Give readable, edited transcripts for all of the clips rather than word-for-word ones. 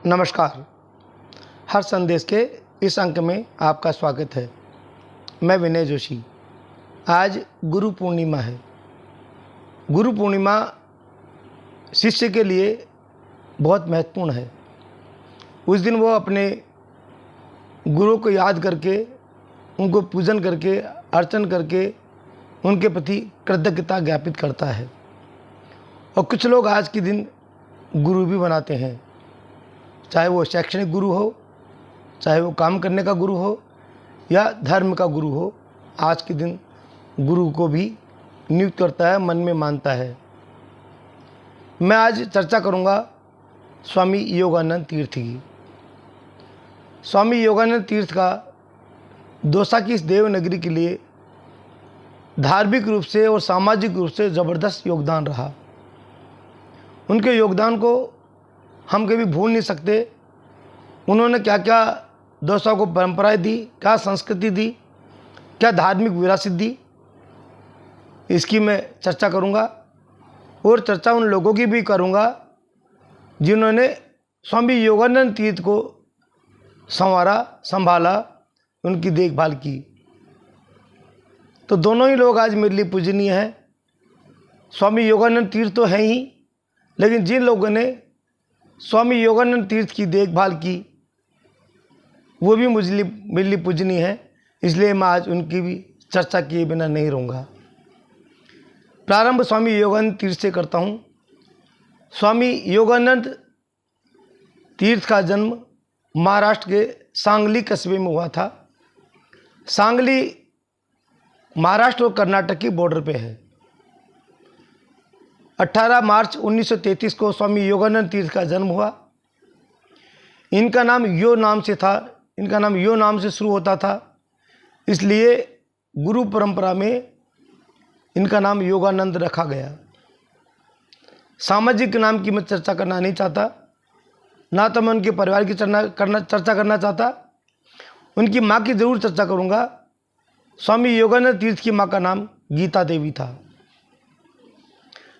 नमस्कार। हर संदेश के इस अंक में आपका स्वागत है। मैं विनय जोशी। आज गुरु पूर्णिमा है। गुरु पूर्णिमा शिष्य के लिए बहुत महत्वपूर्ण है। उस दिन वो अपने गुरु को याद करके, उनको पूजन करके, अर्चन करके उनके प्रति कृतज्ञता ज्ञापित करता है। और कुछ लोग आज के दिन गुरु भी बनाते हैं, चाहे वो शैक्षणिक गुरु हो, चाहे वो काम करने का गुरु हो या धर्म का गुरु हो। आज के दिन गुरु को भी नियुक्त करता है, मन में मानता है। मैं आज चर्चा करूंगा स्वामी योगानंद तीर्थ की। स्वामी योगानंद तीर्थ का दौसा की इस देवनगरी के लिए धार्मिक रूप से और सामाजिक रूप से ज़बरदस्त योगदान रहा। उनके योगदान को हम कभी भूल नहीं सकते। उन्होंने क्या क्या दौसा को परंपराएं दी, क्या संस्कृति दी, क्या धार्मिक विरासत दी, इसकी मैं चर्चा करूंगा। और चर्चा उन लोगों की भी करूंगा जिन्होंने स्वामी योगानंद तीर्थ को संवारा, संभाला, उनकी देखभाल की। तो दोनों ही लोग आज मेरे लिए पूजनीय हैं। स्वामी योगानंद तीर्थ तो हैं ही, लेकिन जिन लोगों ने स्वामी योगानंद तीर्थ की देखभाल की वो भी मेरे लिए पूजनीय है। इसलिए मैं आज उनकी भी चर्चा किए बिना नहीं रहूँगा। प्रारंभ स्वामी योगानंद तीर्थ से करता हूँ। स्वामी योगानंद तीर्थ का जन्म महाराष्ट्र के सांगली कस्बे में हुआ था। सांगली महाराष्ट्र और कर्नाटक की बॉर्डर पे है। 18 मार्च 1933 को स्वामी योगानंद तीर्थ का जन्म हुआ। इनका नाम यो नाम से था। इनका नाम यो नाम से शुरू होता था, इसलिए गुरु परंपरा में इनका नाम योगानंद रखा गया। सामाजिक नाम की मैं चर्चा करना नहीं चाहता, ना तो मैं उनके परिवार की चर्चा करना चाहता। उनकी माँ की ज़रूर चर्चा करूँगा। स्वामी योगानंद तीर्थ की माँ का नाम गीता देवी था।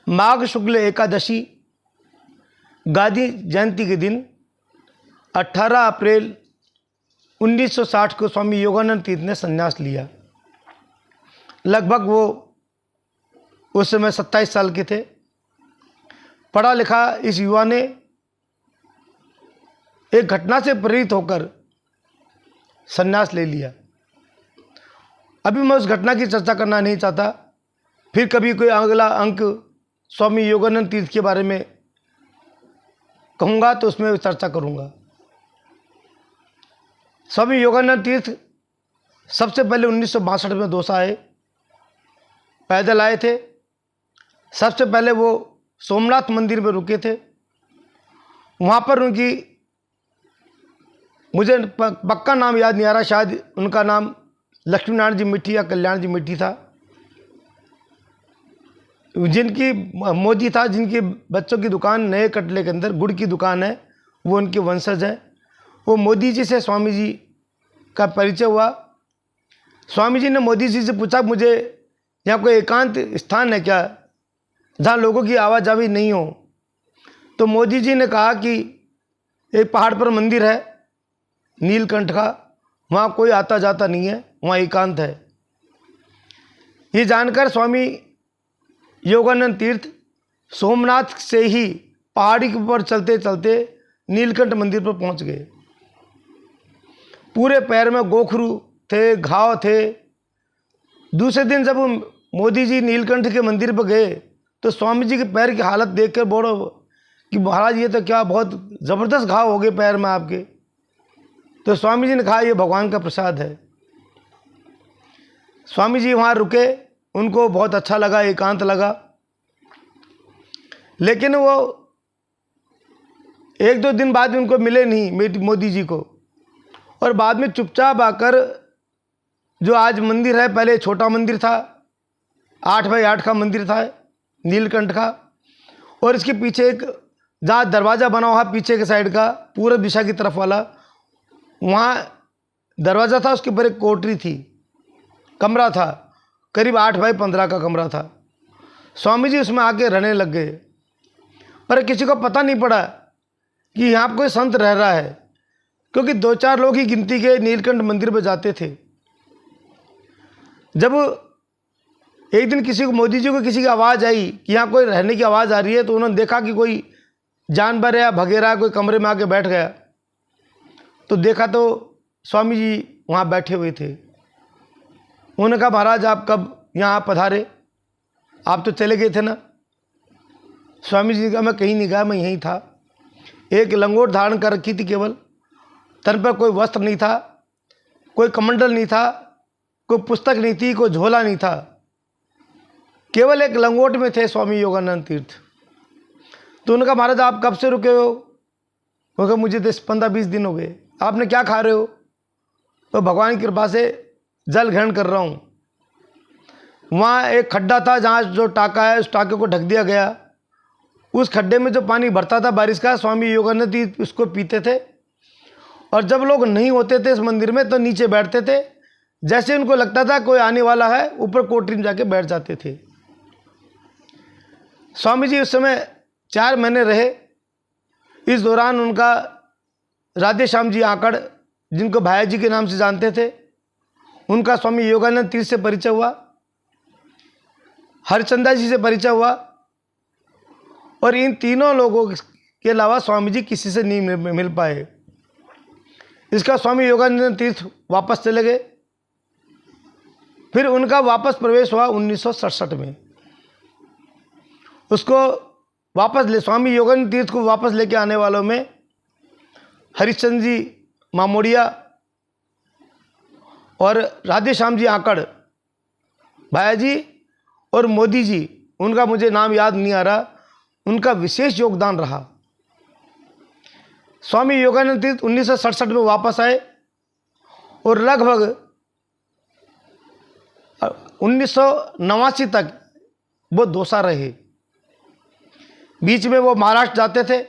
माघ शुक्ल एकादशी गांधी जयंती के दिन 18 अप्रैल 1960 को स्वामी योगानंद तीर्थ ने संन्यास लिया। लगभग वो उस समय 27 साल के थे। पढ़ा लिखा इस युवा ने एक घटना से प्रेरित होकर संन्यास ले लिया। अभी मैं उस घटना की चर्चा करना नहीं चाहता। फिर कभी कोई अगला अंक स्वामी योगानंद तीर्थ के बारे में कहूँगा तो उसमें चर्चा करूँगा। स्वामी योगानंद तीर्थ सबसे पहले 1962 में दौसा आए, पैदल आए थे। सबसे पहले वो सोमनाथ मंदिर में रुके थे। वहाँ पर उनकी, मुझे पक्का नाम याद नहीं आ रहा, शायद उनका नाम लक्ष्मीनारायण जी मिट्टी या कल्याण जी मिट्टी था। जिनकी मोदी था, जिनकी बच्चों की दुकान नए कटले के अंदर गुड़ की दुकान है, वो उनके वंशज हैं। वो मोदी जी से स्वामी जी का परिचय हुआ। स्वामी जी ने मोदी जी से पूछा, मुझे यहाँ कोई एकांत स्थान है क्या जहाँ लोगों की आवाजाही नहीं हो? तो मोदी जी ने कहा कि एक पहाड़ पर मंदिर है नीलकंठ का, वहाँ कोई आता जाता नहीं है, वहाँ एकांत है। ये जानकर स्वामी योगानंद तीर्थ सोमनाथ से ही पहाड़ी के ऊपर चलते चलते नीलकंठ मंदिर पर पहुंच गए। पूरे पैर में गोखरू थे, घाव थे। दूसरे दिन जब मोदी जी नीलकंठ के मंदिर पर गए तो स्वामी जी के पैर की हालत देखकर बोलो कि महाराज ये तो क्या बहुत ज़बरदस्त घाव हो गए पैर में आपके। तो स्वामी जी ने कहा ये भगवान का प्रसाद है। स्वामी जी वहाँ रुके, उनको बहुत अच्छा लगा, एकांत लगा। लेकिन वो 1-2 दिन बाद उनको मिले नहीं मोदी जी को, और बाद में चुपचाप आकर जो आज मंदिर है, पहले छोटा मंदिर था, 8 बाई 8 का मंदिर था नीलकंठ का, और इसके पीछे एक जहाँ दरवाज़ा बना हुआ पीछे के साइड का पूर्व दिशा की तरफ वाला, वहाँ दरवाज़ा था, उसके ऊपर एक कोठरी थी, कमरा था, करीब 8 बाई 15 का कमरा था। स्वामी जी उसमें आके रहने लग गए, पर किसी को पता नहीं पड़ा कि यहाँ कोई संत रह रहा है, क्योंकि 2-4 लोग ही गिनती के नीलकंठ मंदिर में जाते थे। जब एक दिन किसी को, मोदी जी को किसी की आवाज़ आई कि यहाँ कोई रहने की आवाज़ आ रही है, तो उन्होंने देखा कि कोई जानवर या भगेरा कोई कमरे में आके बैठ गया। तो देखा तो स्वामी जी वहाँ बैठे हुए थे। उन्होंने कहा, महाराज आप कब यहाँ पधारे, आप तो चले गए थे ना। स्वामी जी ने कहा, मैं कहीं नहीं गया, मैं यहीं था। एक लंगोट धारण कर रखी थी केवल, तन पर कोई वस्त्र नहीं था, कोई कमंडल नहीं था, कोई पुस्तक नहीं थी, कोई झोला नहीं था, केवल एक लंगोट में थे स्वामी योगानंद तीर्थ। तो उन्होंने कहा, महाराज आप कब से रुके हो? वो कहा, मुझे 10-15-20 दिन हो गए। आपने क्या खा रहे हो? तो भगवान की कृपा से जल ग्रहण कर रहा हूँ। वहाँ एक खड्डा था जहाँ जो टाका है, उस टाके को ढक दिया गया। उस खड्डे में जो पानी भरता था बारिश का, स्वामी योगानंद जी उसको पीते थे। और जब लोग नहीं होते थे इस मंदिर में तो नीचे बैठते थे, जैसे उनको लगता था कोई आने वाला है, ऊपर कोठरी में जाके बैठ जाते थे। स्वामी जी उस समय 4 महीने रहे। इस दौरान उनका राधे श्याम जी आकड़, जिनको भाया जी के नाम से जानते थे, उनका स्वामी योगानंद तीर्थ से परिचय हुआ, हरचंदा जी से परिचय हुआ। और इन तीनों लोगों के अलावा स्वामी जी किसी से नहीं मिल पाए। इसका स्वामी योगानंद तीर्थ वापस चले गए। फिर उनका वापस प्रवेश हुआ 1967 में। उसको वापस स्वामी योगानंद तीर्थ को वापस लेके आने वालों में हरिश्चंद्र जी मामोड़िया और राधे श्याम जी आकड़, भाया जी और मोदी जी, उनका मुझे नाम याद नहीं आ रहा, उनका विशेष योगदान रहा। स्वामी योगानंद तीर्थ 1967 में वापस आए और लगभग 1989 तक वो दौसा रहे। बीच में वो महाराष्ट्र जाते थे,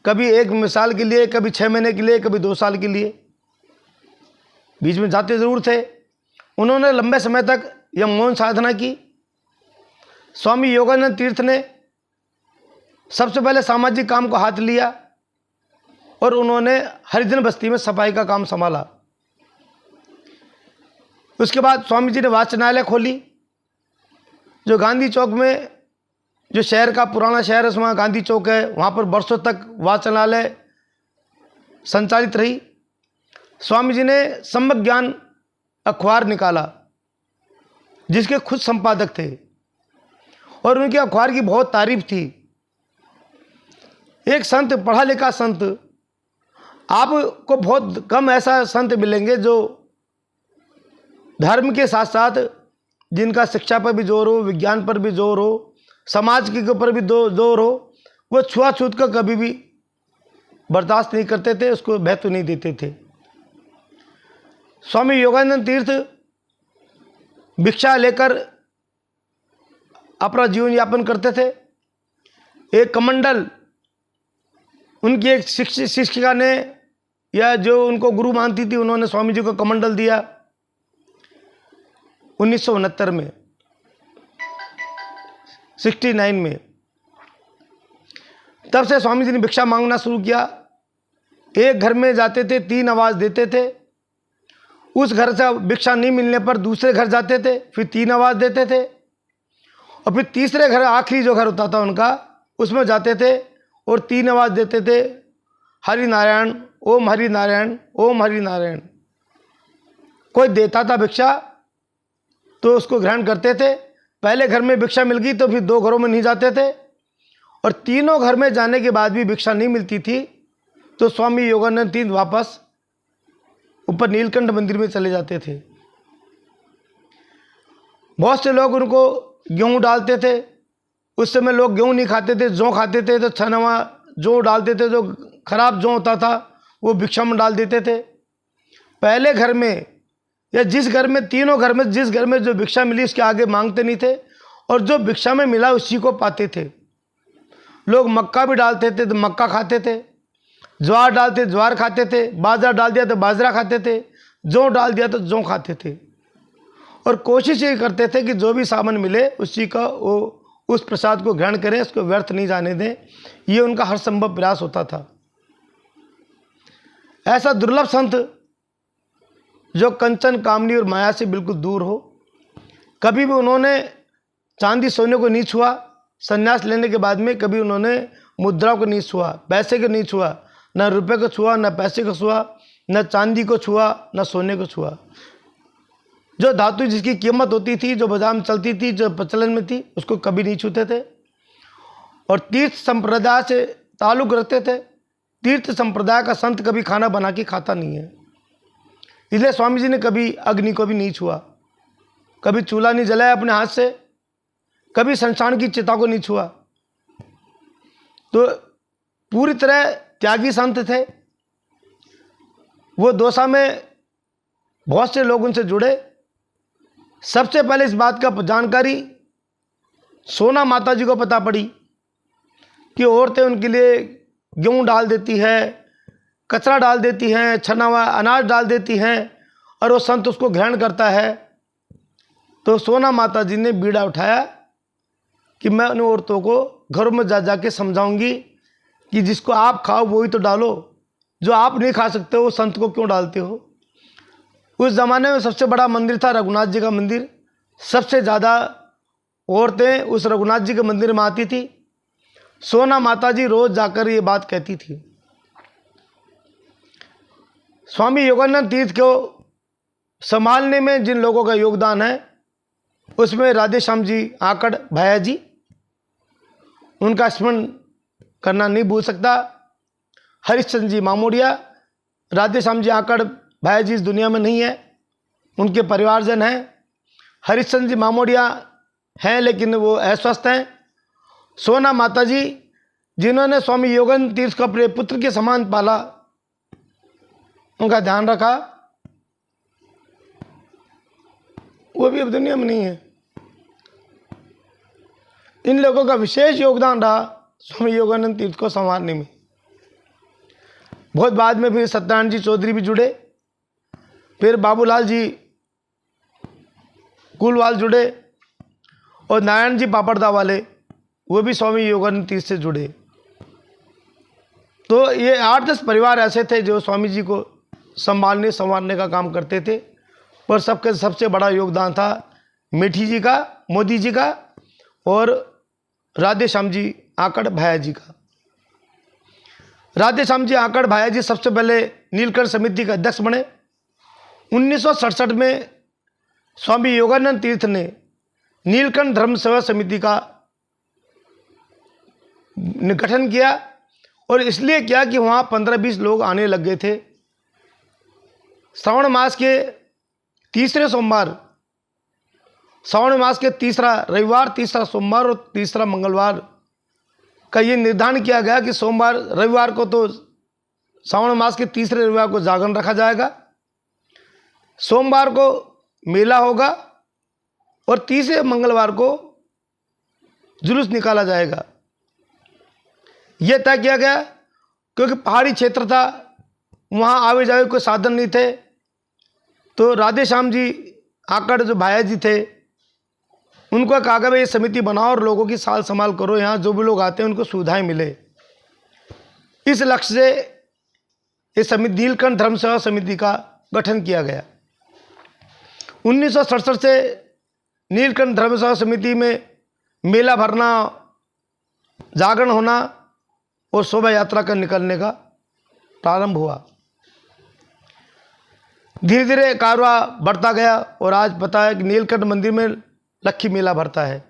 कभी 1 साल के लिए, कभी 6 महीने के लिए, कभी 2 साल के लिए, बीच में जाते ज़रूर थे। उन्होंने लंबे समय तक यह मौन साधना की। स्वामी योगानंद तीर्थ ने सबसे पहले सामाजिक काम को हाथ लिया और उन्होंने हरिजन बस्ती में सफाई का काम संभाला। उसके बाद स्वामी जी ने वाचनालय खोली, जो गांधी चौक में, जो शहर का पुराना शहर है, उसमें गांधी चौक है, वहाँ पर वर्षों तक वाचनालय संचालित रही। स्वामी जी ने सम्यक ज्ञान अखबार निकाला, जिसके खुद संपादक थे, और उनके अखबार की बहुत तारीफ थी। एक संत, पढ़ा लिखा संत, आपको बहुत कम ऐसा संत मिलेंगे जो धर्म के साथ साथ, जिनका शिक्षा पर भी जोर हो, विज्ञान पर भी जोर हो, समाज के ऊपर भी जोर हो। वो छुआछूत का कभी भी बर्दाश्त नहीं करते थे, उसको महत्व नहीं देते थे। स्वामी योगानंद तीर्थ भिक्षा लेकर अपना जीवन यापन करते थे। एक कमंडल उनकी एक शिक्षिका ने, या जो उनको गुरु मानती थी, उन्होंने स्वामी जी को कमंडल दिया 1969 में, 69 में। तब से स्वामी जी ने भिक्षा मांगना शुरू किया। एक घर में जाते थे, 3 आवाज़ देते थे। उस घर से भिक्षा नहीं मिलने पर दूसरे घर जाते थे, फिर 3 आवाज़ देते थे, और फिर तीसरे घर, आखिरी जो घर होता था उनका, उसमें जाते थे और 3 आवाज़ देते थे, हरि नारायण, ओम हरि नारायण, ओम हरि नारायण। कोई देता था भिक्षा तो उसको ग्रहण करते थे। पहले घर में भिक्षा मिल गई तो फिर 2 घरों में नहीं जाते थे, और तीनों घर में जाने के बाद भी भिक्षा नहीं मिलती थी तो स्वामी योगानंद तीर्थ वापस ऊपर नीलकंठ मंदिर में चले जाते थे। बहुत से लोग उनको गेहूँ डालते थे। उस समय लोग गेहूँ नहीं खाते थे, जौ खाते थे, तो 6 नवा जौ डालते थे। जो खराब जौ होता था वो भिक्षा में डाल देते थे। पहले घर में, या जिस घर में, तीनों घर में जिस घर में जो भिक्षा मिली उसके आगे मांगते नहीं थे, और जो भिक्षा में मिला उसी को पाते थे। लोग मक्का भी डालते थे तो मक्का खाते थे, ज्वार डालते ज्वार खाते थे, बाजरा डाल दिया तो बाजरा खाते थे, जौ डाल दिया तो जौ खाते थे। और कोशिश ये करते थे कि जो भी सामान मिले उसी का वो उस प्रसाद को ग्रहण करें, उसको व्यर्थ नहीं जाने दें। ये उनका हर संभव प्रयास होता था। ऐसा दुर्लभ संत जो कंचन कामनी और माया से बिल्कुल दूर हो। कभी भी उन्होंने चांदी सोने को नहीं छुआ। संन्यास लेने के बाद में कभी उन्होंने मुद्रा को नहीं छुआ, पैसे को नहीं छुआ, न रुपए को छुआ, न पैसे को छुआ, न चांदी को छुआ, न सोने को छुआ। जो धातु जिसकी कीमत होती थी, जो बाजार में चलती थी, जो प्रचलन में थी, उसको कभी नहीं छूते थे। और तीर्थ संप्रदाय से ताल्लुक रखते थे। तीर्थ संप्रदाय का संत कभी खाना बना के खाता नहीं है। इसलिए स्वामी जी ने कभी अग्नि को भी नहीं छुआ, कभी चूल्हा नहीं जलाया अपने हाथ से, कभी संसार की चिता को नहीं छुआ। तो पूरी तरह त्यागी संत थे। वो दौसा में बहुत से लोग उनसे जुड़े। सबसे पहले इस बात का जानकारी सोना माता जी को पता पड़ी कि औरतें उनके लिए गेहूँ डाल देती है, कचरा डाल देती हैं, छना हुआ अनाज डाल देती हैं, और वो संत उसको ग्रहण करता है। तो सोना माता जी ने बीड़ा उठाया कि मैं उन औरतों को घरों में जा जा के समझाऊंगी कि जिसको आप खाओ वही तो डालो, जो आप नहीं खा सकते हो संत को क्यों डालते हो। उस ज़माने में सबसे बड़ा मंदिर था रघुनाथ जी का मंदिर। सबसे ज़्यादा औरतें उस रघुनाथ जी के मंदिर में आती थी। सोना माता जी रोज जाकर ये बात कहती थी। स्वामी योगानंद तीर्थ को संभालने में जिन लोगों का योगदान है, उसमें राधे श्याम जी आकड़ भैया जी, उनका स्मरण करना नहीं भूल सकता। हरिश्चंद्र जी मामोडिया, राधे श्याम जी आकड़ भैया जी इस दुनिया में नहीं है, उनके परिवारजन हैं। हरिश्चंद्र जी मामोडिया हैं लेकिन वो अस्वस्थ हैं। सोना माता जी जिन्होंने स्वामी योगानंद तीर्थ को अपने पुत्र के समान पाला, उनका ध्यान रखा, वो भी अब दुनिया में नहीं है। इन लोगों का विशेष योगदान रहा स्वामी योगानंद तीर्थ को संवारने में। बहुत बाद में फिर सत्यनारायण जी चौधरी भी जुड़े, फिर बाबूलाल जी कुलवाल जुड़े, और नारायण जी पापड़दा वाले वो भी स्वामी योगानंद तीर्थ से जुड़े। तो ये 8-10 परिवार ऐसे थे जो स्वामी जी को संभालने संवारने का काम करते थे। पर सबके सबसे बड़ा योगदान था मीठी जी का, मोदी जी का, और राधे श्याम जी आकड़ भैया जी का। राधे श्याम जी आकड़ भैया जी सबसे पहले नीलकंठ समिति का अध्यक्ष बने। 1967 में स्वामी योगानंद तीर्थ ने नीलकंठ धर्म सेवा समिति का गठन किया, और इसलिए किया कि वहाँ 15-20 लोग आने लग गए थे। श्रावण मास के तीसरे सोमवार, श्रावण मास के तीसरा रविवार, तीसरा सोमवार और तीसरा मंगलवार का ये निर्धारण किया गया कि सोमवार रविवार को तो श्रावण मास के तीसरे रविवार को जागरण रखा जाएगा, सोमवार को मेला होगा, और तीसरे मंगलवार को जुलूस निकाला जाएगा। यह तय किया गया क्योंकि पहाड़ी क्षेत्र था, वहाँ आवे जावे कोई साधन नहीं थे। तो राधे श्याम जी आकड़ जो भाया जी थे, उनको कहा गया ये समिति बनाओ और लोगों की साल संभाल करो, यहाँ जो भी लोग आते हैं उनको सुविधाएं मिले। इस लक्ष्य से इस समिति नीलकंठ धर्म सेवा समिति का गठन किया गया। 1967 से नीलकंठ धर्म सेवा समिति में मेला भरना, जागरण होना और शोभा यात्रा का निकलने का प्रारंभ हुआ। धीरे धीरे कारवां बढ़ता गया, और आज पता है कि नीलकंठ मंदिर में लक्खी मेला भरता है।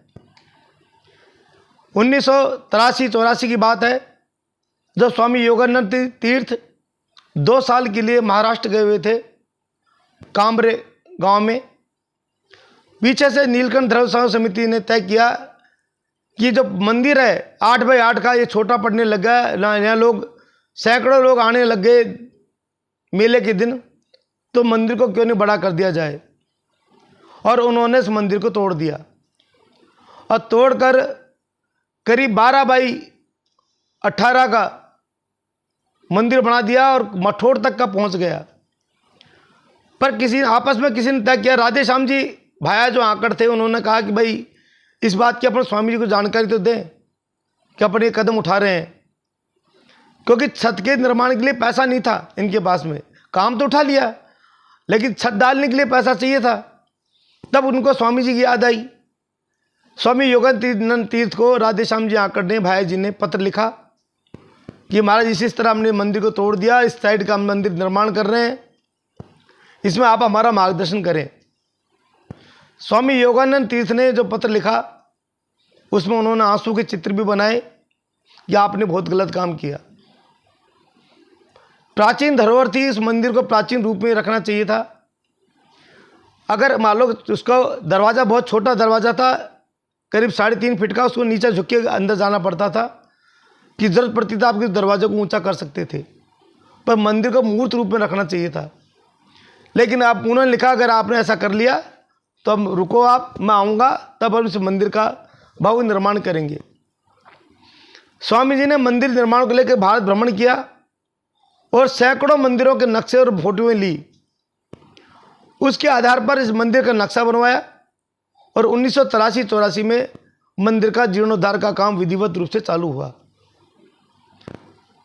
1983-84 की बात है, जब स्वामी योगानंद तीर्थ 2 साल के लिए महाराष्ट्र गए हुए थे, कामरे गांव में। पीछे से नीलकंठ धर्म सेवा समिति ने तय किया कि जो मंदिर है 8x8 का, ये छोटा पड़ने लग गया, यहाँ लोग सैकड़ों लोग आने लग गए मेले के दिन, तो मंदिर को क्यों नहीं बड़ा कर दिया जाए। और उन्होंने इस मंदिर को तोड़ दिया, और तोड़कर करीब 12x18 का मंदिर बना दिया, और मठोर तक का पहुंच गया। पर किसी आपस में किसी ने तय किया, राधे श्याम जी भाया जो आकड़ थे, उन्होंने कहा कि भाई इस बात की अपन स्वामी जी को जानकारी तो दें कि अपन ये कदम उठा रहे हैं, क्योंकि छत के निर्माण के लिए पैसा नहीं था इनके पास में। काम तो उठा लिया, लेकिन छत डालने के लिए पैसा चाहिए था। तब उनको स्वामी जी की याद आई। स्वामी योगानंद तीर्थ को राधे श्याम जी आकर ने, भाई जी ने पत्र लिखा कि महाराज इस तरह हमने मंदिर को तोड़ दिया, इस साइड का हम मंदिर निर्माण कर रहे हैं, इसमें आप हमारा मार्गदर्शन करें। स्वामी योगानंद तीर्थ ने जो पत्र लिखा उसमें उन्होंने आंसू के चित्र भी बनाए कि आपने बहुत गलत काम किया। प्राचीन धरोहर थी, इस मंदिर को प्राचीन रूप में रखना चाहिए था। अगर मान लो उसका दरवाज़ा बहुत छोटा दरवाज़ा था, करीब 3.5 फीट का, उसको नीचे झुक के अंदर जाना पड़ता था कि जरूरत पड़ती था आपके दरवाजे को ऊंचा कर सकते थे, पर मंदिर को मूर्त रूप में रखना चाहिए था। लेकिन आप उन्होंने लिखा अगर आपने ऐसा कर लिया तो अब रुको, आप मैं आऊँगा तब हम इस मंदिर का भव्य निर्माण करेंगे। स्वामी जी ने मंदिर निर्माण को लेकर भारत भ्रमण किया और सैकड़ों मंदिरों के नक्शे और फोटोएं ली। उसके आधार पर इस मंदिर का नक्शा बनवाया और 1983-84 में मंदिर का जीर्णोद्धार का काम विधिवत रूप से चालू हुआ।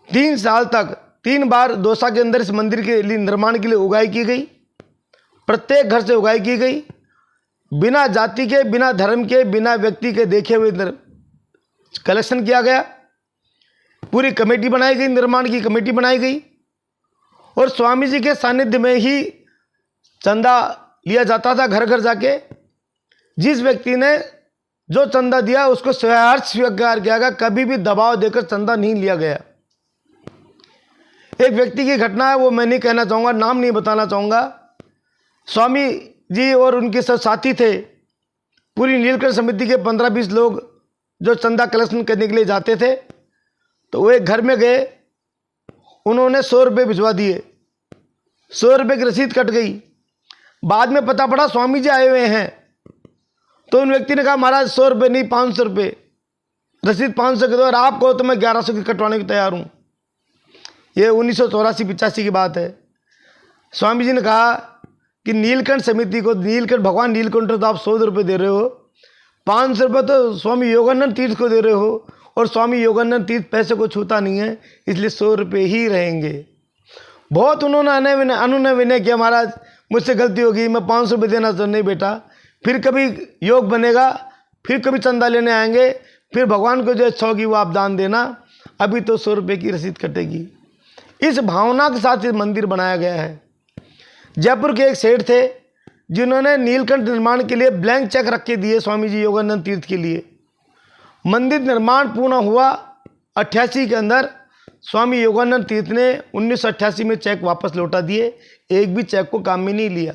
3 साल तक 3 बार दौसा के अंदर इस मंदिर के लिए निर्माण के लिए उगाई की गई। प्रत्येक घर से उगाई की गई, बिना जाति के, बिना धर्म के, बिना व्यक्ति के देखे हुए कलेक्शन किया गया। पूरी कमेटी बनाई गई, निर्माण की कमेटी बनाई गई और स्वामी जी के सानिध्य में ही चंदा लिया जाता था घर घर जाके। जिस व्यक्ति ने जो चंदा दिया उसको स्वहर्ष स्वीकार किया गया, कभी भी दबाव देकर चंदा नहीं लिया गया। एक व्यक्ति की घटना है, वो मैं नहीं कहना चाहूँगा, नाम नहीं बताना चाहूँगा। स्वामी जी और उनके सब साथी थे, पूरी नीलकंठ समिति के 15-20 लोग जो चंदा कलेक्शन करने के लिए जाते थे। तो वो एक घर में गए, उन्होंने 100 रुपये भिजवा दिए, 100 रुपये की रसीद कट गई। बाद में पता पड़ा स्वामी जी आए हुए हैं, तो उन व्यक्ति ने कहा महाराज 100 रुपये नहीं, 500 रुपये, रसीद 500 के दो और आप कहो तो मैं 1100 की कटवाने को तैयार हूँ। ये 1984-85 की बात है। स्वामी जी ने कहा कि नीलकंठ समिति को, नीलकंठ भगवान नीलकंठ तो आप 100 रुपये दे रहे हो, 500 रुपये तो स्वामी योगानंद तीर्थ को दे रहे हो, और स्वामी योगानंद तीर्थ पैसे को छूता नहीं है, इसलिए 100 रुपये ही रहेंगे। बहुत उन्होंने अनुनय विनय किया, महाराज मुझसे गलती होगी, मैं 500 रुपये देना तो नहीं बेटा, फिर कभी योग बनेगा, फिर कभी चंदा लेने आएंगे, फिर भगवान को जो इच्छा होगी वो आप दान देना, अभी तो 100 रुपये की रसीद कटेगी। इस भावना के साथ ये मंदिर बनाया गया है। जयपुर के एक सेठ थे जिन्होंने नीलकंठ निर्माण के लिए ब्लैंक चेक रख के दिए स्वामी जी योगानंद तीर्थ के लिए। मंदिर निर्माण पूर्ण हुआ 88 के अंदर। स्वामी योगानंद तीर्थ ने 1988 में चेक वापस लौटा दिए, एक भी चेक को काम में नहीं लिया।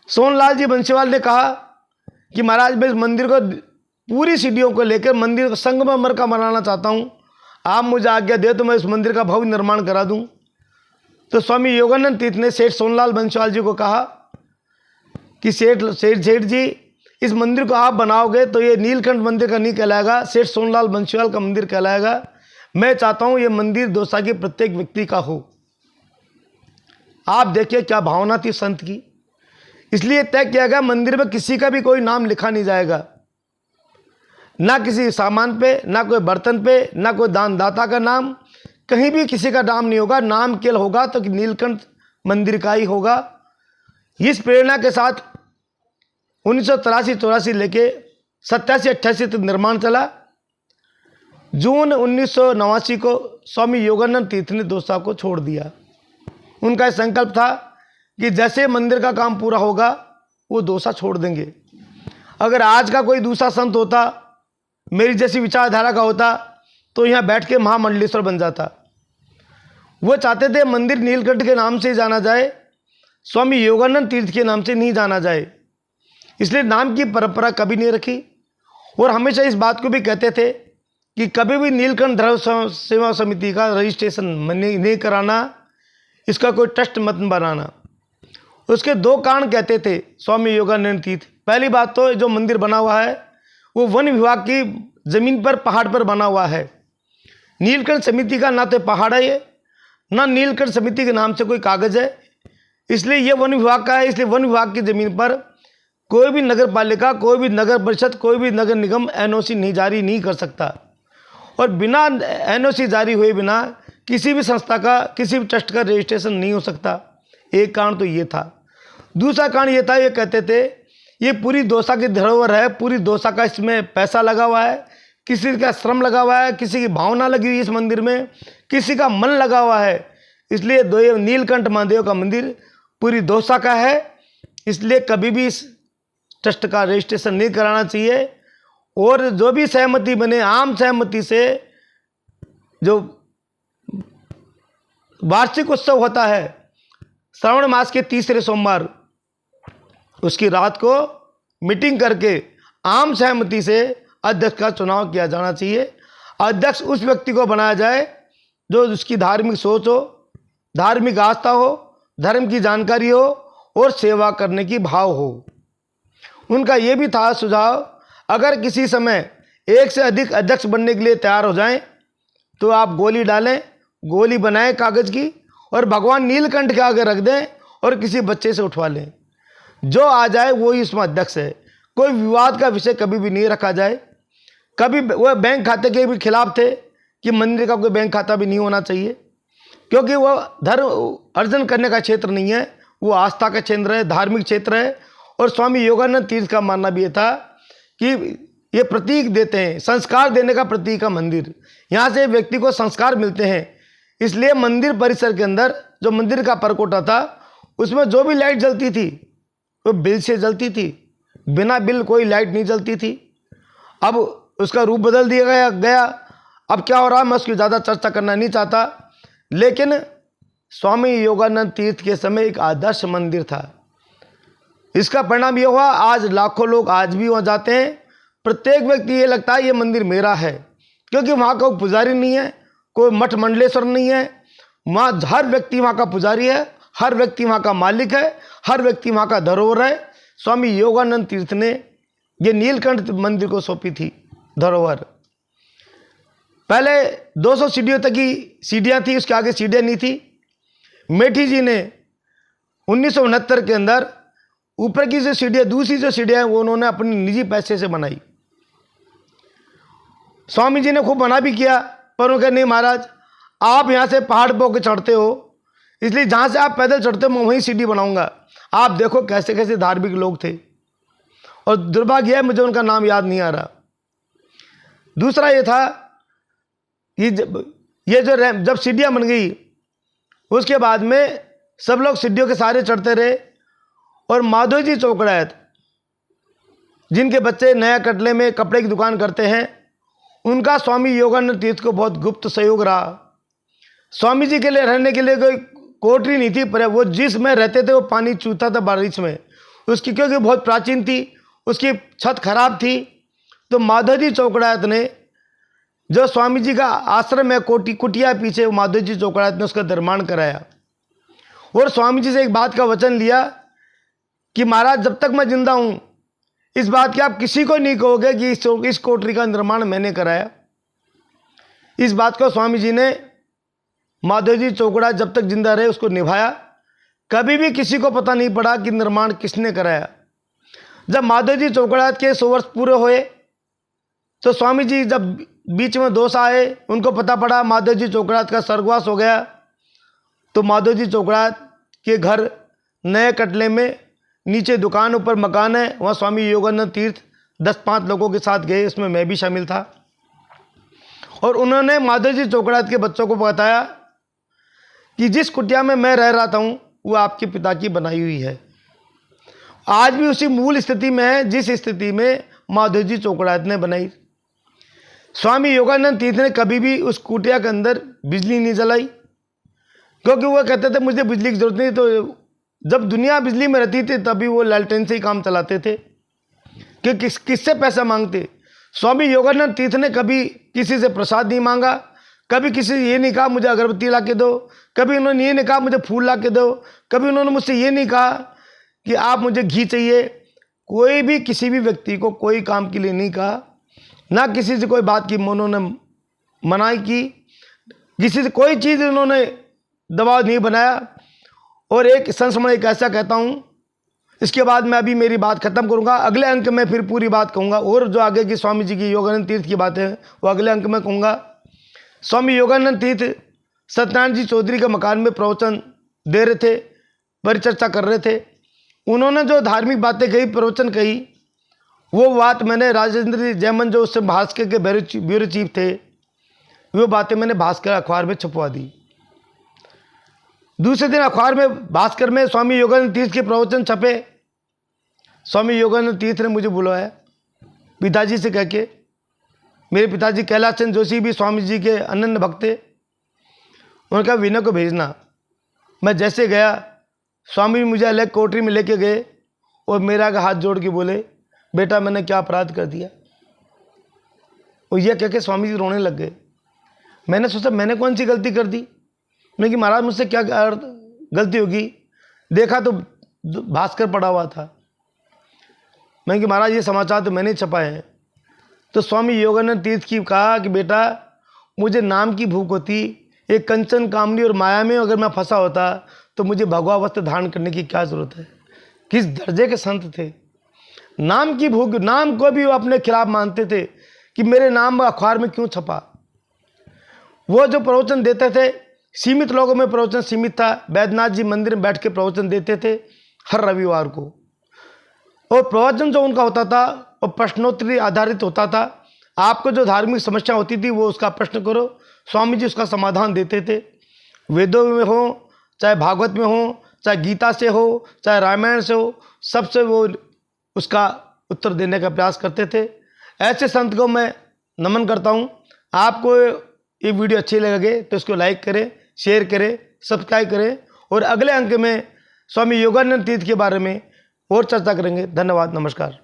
सोनलाल जी बंसीवाल ने कहा कि महाराज मैं इस मंदिर को पूरी सीढ़ियों को लेकर मंदिर को संगमरमर का बनाना चाहता हूँ, आप मुझे आज्ञा दे तो मैं इस मंदिर का भव्य निर्माण करा दूँ। तो स्वामी योगानंद तीर्थ ने सेठ सोनलाल बंसीवाल जी को कहा कि सेठ जी इस मंदिर को आप बनाओगे तो ये नीलकंठ मंदिर का नहीं कहलाएगा, सेठ सोनलाल बंसीवाल का मंदिर कहलाएगा। मैं चाहता हूँ ये मंदिर दौसा के प्रत्येक व्यक्ति का हो। आप देखिए क्या भावना थी संत की। इसलिए तय किया गया मंदिर में किसी का भी कोई नाम लिखा नहीं जाएगा, ना किसी सामान पे, ना कोई बर्तन पे, ना कोई दानदाता का नाम, कहीं भी किसी का नाम नहीं होगा। नाम केवल होगा तो नीलकंठ मंदिर का ही होगा। इस प्रेरणा के साथ 1983-84 लेके 87-88 तक निर्माण चला। जून 1989 को स्वामी योगानंद तीर्थ ने दौसा को छोड़ दिया। उनका संकल्प था कि जैसे मंदिर का काम पूरा होगा वो दौसा छोड़ देंगे। अगर आज का कोई दूसरा संत होता, मेरी जैसी विचारधारा का होता, तो यहाँ बैठ के महामंडलेश्वर बन जाता। वो चाहते थे मंदिर नीलकंठ के नाम से जाना जाए, स्वामी योगानंद तीर्थ के नाम से नहीं जाना जाए। इसलिए नाम की परंपरा कभी नहीं रखी और हमेशा इस बात को भी कहते थे कि कभी भी नीलकंठ धर्म सेवा समिति का रजिस्ट्रेशन नहीं कराना, इसका कोई ट्रस्ट मत बनाना। उसके 2 कारण कहते थे स्वामी योगानंद तीर्थ। पहली बात तो जो मंदिर बना हुआ है वो वन विभाग की ज़मीन पर, पहाड़ पर बना हुआ है। नीलकंठ समिति का ना तो पहाड़ है ये, ना नीलकंठ समिति के नाम से कोई कागज़ है, इसलिए ये वन विभाग का है। इसलिए वन विभाग की ज़मीन पर कोई भी नगर पालिका, कोई भी नगर परिषद, कोई भी नगर निगम एनओसी नहीं जारी नहीं कर सकता। और बिना एनओसी जारी हुए बिना किसी भी संस्था का, किसी भी ट्रस्ट का रजिस्ट्रेशन नहीं हो सकता। एक कारण तो ये था। दूसरा कारण ये था, ये कहते थे ये पूरी दौसा की धरोहर है, पूरी दौसा का इसमें पैसा लगा हुआ है, किसी का श्रम लगा हुआ है, किसी की भावना लगी हुई है इस मंदिर में, किसी का मन लगा हुआ है। इसलिए नीलकंठ महादेव का मंदिर पूरी दौसा का है, इसलिए कभी भी इस ट्रस्ट का रजिस्ट्रेशन नहीं कराना चाहिए। और जो भी सहमति बने, आम सहमति से जो वार्षिक उत्सव होता है श्रावण मास के तीसरे सोमवार, उसकी रात को मीटिंग करके आम सहमति से अध्यक्ष का चुनाव किया जाना चाहिए। अध्यक्ष उस व्यक्ति को बनाया जाए जो उसकी धार्मिक सोच हो, धार्मिक आस्था हो, धर्म की जानकारी हो और सेवा करने की भाव हो। उनका ये भी था सुझाव, अगर किसी समय एक से अधिक अध्यक्ष बनने के लिए तैयार हो जाएं तो आप गोली डालें, गोली बनाएं कागज़ की और भगवान नीलकंठ के आगे रख दें और किसी बच्चे से उठवा लें। जो आ जाए वो ही उसमें अध्यक्ष है। कोई विवाद का विषय कभी भी नहीं रखा जाए। कभी वो बैंक खाते के भी खिलाफ थे कि मंदिर का कोई बैंक खाता भी नहीं होना चाहिए, क्योंकि वो धर्म अर्जन करने का क्षेत्र नहीं है, वो आस्था का क्षेत्र है, धार्मिक क्षेत्र है। और स्वामी योगानंद तीर्थ का मानना भी ये था कि ये प्रतीक देते हैं, संस्कार देने का प्रतीक है मंदिर। यहाँ से व्यक्ति को संस्कार मिलते हैं। इसलिए मंदिर परिसर के अंदर जो मंदिर का परकोटा था उसमें जो भी लाइट जलती थी वो बिल से जलती थी, बिना बिल कोई लाइट नहीं जलती थी। अब उसका रूप बदल दिया गया। अब क्या हो रहा मैं उसकी ज़्यादा चर्चा करना नहीं चाहता, लेकिन स्वामी योगानंद तीर्थ के समय एक आदर्श मंदिर था। इसका परिणाम ये हुआ, आज लाखों लोग आज भी वहाँ जाते हैं। प्रत्येक व्यक्ति ये लगता है ये मंदिर मेरा है, क्योंकि वहाँ कोई पुजारी नहीं है, कोई मठ मंडलेश्वर नहीं है। वहाँ हर व्यक्ति वहाँ का पुजारी है, हर व्यक्ति वहाँ का मालिक है, हर व्यक्ति वहाँ का धरोहर है। स्वामी योगानंद तीर्थ ने ये नीलकंठ मंदिर को सौंपी थी धरोहर। पहले 200 सीढ़ियों तक की सीढ़ियाँ थी, उसके आगे सीढ़ियाँ नहीं थी। मेठी जी ने 1969 के अंदर ऊपर की जो सीढ़ियाँ, दूसरी जो सीढ़ियाँ वो उन्होंने अपने निजी पैसे से बनाई। स्वामी जी ने खूब मना भी किया, पर उन्होंने कहा नहीं महाराज, आप यहाँ से पहाड़ पर चढ़ते हो, इसलिए जहाँ से आप पैदल चढ़ते हो मैं वहीं सीढ़ी बनाऊंगा। आप देखो कैसे कैसे धार्मिक लोग थे, और दुर्भाग्य है मुझे उनका नाम याद नहीं आ रहा। दूसरा ये था कि जब सीढ़ियाँ बन गई उसके बाद में सब लोग सीढ़ियों के सहारे चढ़ते रहे। और माधव जी चौकड़ायत, जिनके बच्चे नया कटले में कपड़े की दुकान करते हैं, उनका स्वामी योगानंद तीर्थ को बहुत गुप्त सहयोग रहा। स्वामी जी के लिए रहने के लिए कोई कोठरी नहीं थी, पर वो जिसमें रहते थे वो पानी चूता था बारिश में उसकी, क्योंकि बहुत प्राचीन थी, उसकी छत खराब थी। तो माधव जी चौकड़ायत ने, जो स्वामी जी का आश्रम है कुटिया पीछे, माधव जी चौकड़ायत ने उसका निर्माण कराया। और स्वामी जी से एक बात का वचन लिया कि महाराज जब तक मैं जिंदा हूँ इस बात की आप किसी को नहीं कहोगे कि इस कोठरी का निर्माण मैंने कराया। इस बात को स्वामी जी ने, माधव जी चौकड़ायत जब तक जिंदा रहे, उसको निभाया। कभी भी किसी को पता नहीं पड़ा कि निर्माण किसने कराया। जब माधव जी चौकड़ायत के 100 वर्ष पूरे हुए तो स्वामी जी जब बीच में दोष आए, उनको पता पड़ा माधव जी चौकड़ायत का स्वर्गवास हो गया, तो माधव जी चौकड़ायत के घर नए कटले में नीचे दुकान ऊपर मकान है, वहाँ स्वामी योगानंद तीर्थ 10-5 लोगों के साथ गए, उसमें मैं भी शामिल था। और उन्होंने माधव जी चौकड़ायत के बच्चों को बताया कि जिस कुटिया में मैं रह रहा था वो आपके पिता की बनाई हुई है। आज भी उसी मूल स्थिति में है जिस स्थिति में माधव जी चौकड़ायत ने बनाई। स्वामी योगानंद तीर्थ ने कभी भी उस कुटिया के अंदर बिजली नहीं जलाई, क्योंकि वो कहते थे मुझे बिजली की जरूरत नहीं। तो जब दुनिया बिजली में रहती थी तभी वो लालटेन से ही काम चलाते थे कि किससे पैसा मांगते। स्वामी योगानंद तीर्थ ने कभी किसी से प्रसाद नहीं मांगा, कभी किसी से ये नहीं कहा मुझे अगरबत्ती ला के दो, कभी उन्होंने ये नहीं कहा मुझे फूल ला के दो, कभी उन्होंने मुझसे ये नहीं कहा कि आप मुझे घी चाहिए। कोई भी किसी भी व्यक्ति को कोई काम के लिए नहीं कहा, ना किसी से कोई बात की उन्होंने मनाही की, किसी से कोई चीज़ उन्होंने दबाव नहीं बनाया। और एक संस्मरण एक ऐसा कहता हूँ, इसके बाद मैं अभी मेरी बात खत्म करूंगा, अगले अंक में फिर पूरी बात कहूंगा, और जो आगे की स्वामी जी की योगानंद तीर्थ की बातें हैं वो अगले अंक में कहूंगा। स्वामी योगानंद तीर्थ सत्यनारायण जी चौधरी के मकान में प्रवचन दे रहे थे, परिचर्चा कर रहे थे। उन्होंने जो धार्मिक बातें कही, प्रवचन कही, वो बात मैंने राजेंद्र जी जयमन जो उससे भास्कर के ब्यूरो चीफ थे, वो बातें मैंने भास्कर अखबार में छपवा दी। दूसरे दिन अखबार में भास्कर में स्वामी योगानंद तीर्थ के प्रवचन छपे। स्वामी योगानंद तीर्थ ने मुझे बुलाया पिताजी से कह के। मेरे पिताजी कैलाश चंद्र जोशी भी स्वामी जी के अनन्य भक्त थे। उन्होंने कहा विनय को भेजना। मैं जैसे गया, स्वामी मुझे अलग कोठरी में लेके गए और मेरा हाथ जोड़ के बोले, बेटा मैंने क्या अपराध कर दिया। और यह कह के स्वामी जी रोने लग गए। मैंने सोचा मैंने कौन सी गलती कर दी। मैं कि महाराज मुझसे क्या गलती होगी। देखा तो भास्कर पड़ा हुआ था। मैं कि महाराज ये समाचार तो मैंने छपाए हैं। तो स्वामी योगानंद तीर्थ की कहा कि बेटा मुझे नाम की भूख होती, एक कंचन कामनी और माया में अगर मैं फंसा होता तो मुझे भगवा वस्त्र धारण करने की क्या जरूरत है। किस दर्जे के संत थे। नाम की भूख, नाम को भी वो अपने खिलाफ मानते थे कि मेरे नाम अखबार में क्यों छपा। वो जो प्रवचन देते थे, सीमित लोगों में प्रवचन सीमित था। बैद्यनाथ जी मंदिर में बैठ के प्रवचन देते थे हर रविवार को। और प्रवचन जो उनका होता था वो प्रश्नोत्तरी आधारित होता था। आपको जो धार्मिक समस्या होती थी वो उसका प्रश्न करो, स्वामी जी उसका समाधान देते थे। वेदों में हो, चाहे भागवत में हो, चाहे गीता से हो, चाहे रामायण से हो, सबसे वो उसका उत्तर देने का प्रयास करते थे। ऐसे संत को मैं नमन करता हूँ। आपको ये वीडियो अच्छी लगे तो इसको लाइक करें, शेयर करें, सब्सक्राइब करें, और अगले अंक में स्वामी योगानंद तीर्थ के बारे में और चर्चा करेंगे। धन्यवाद, नमस्कार।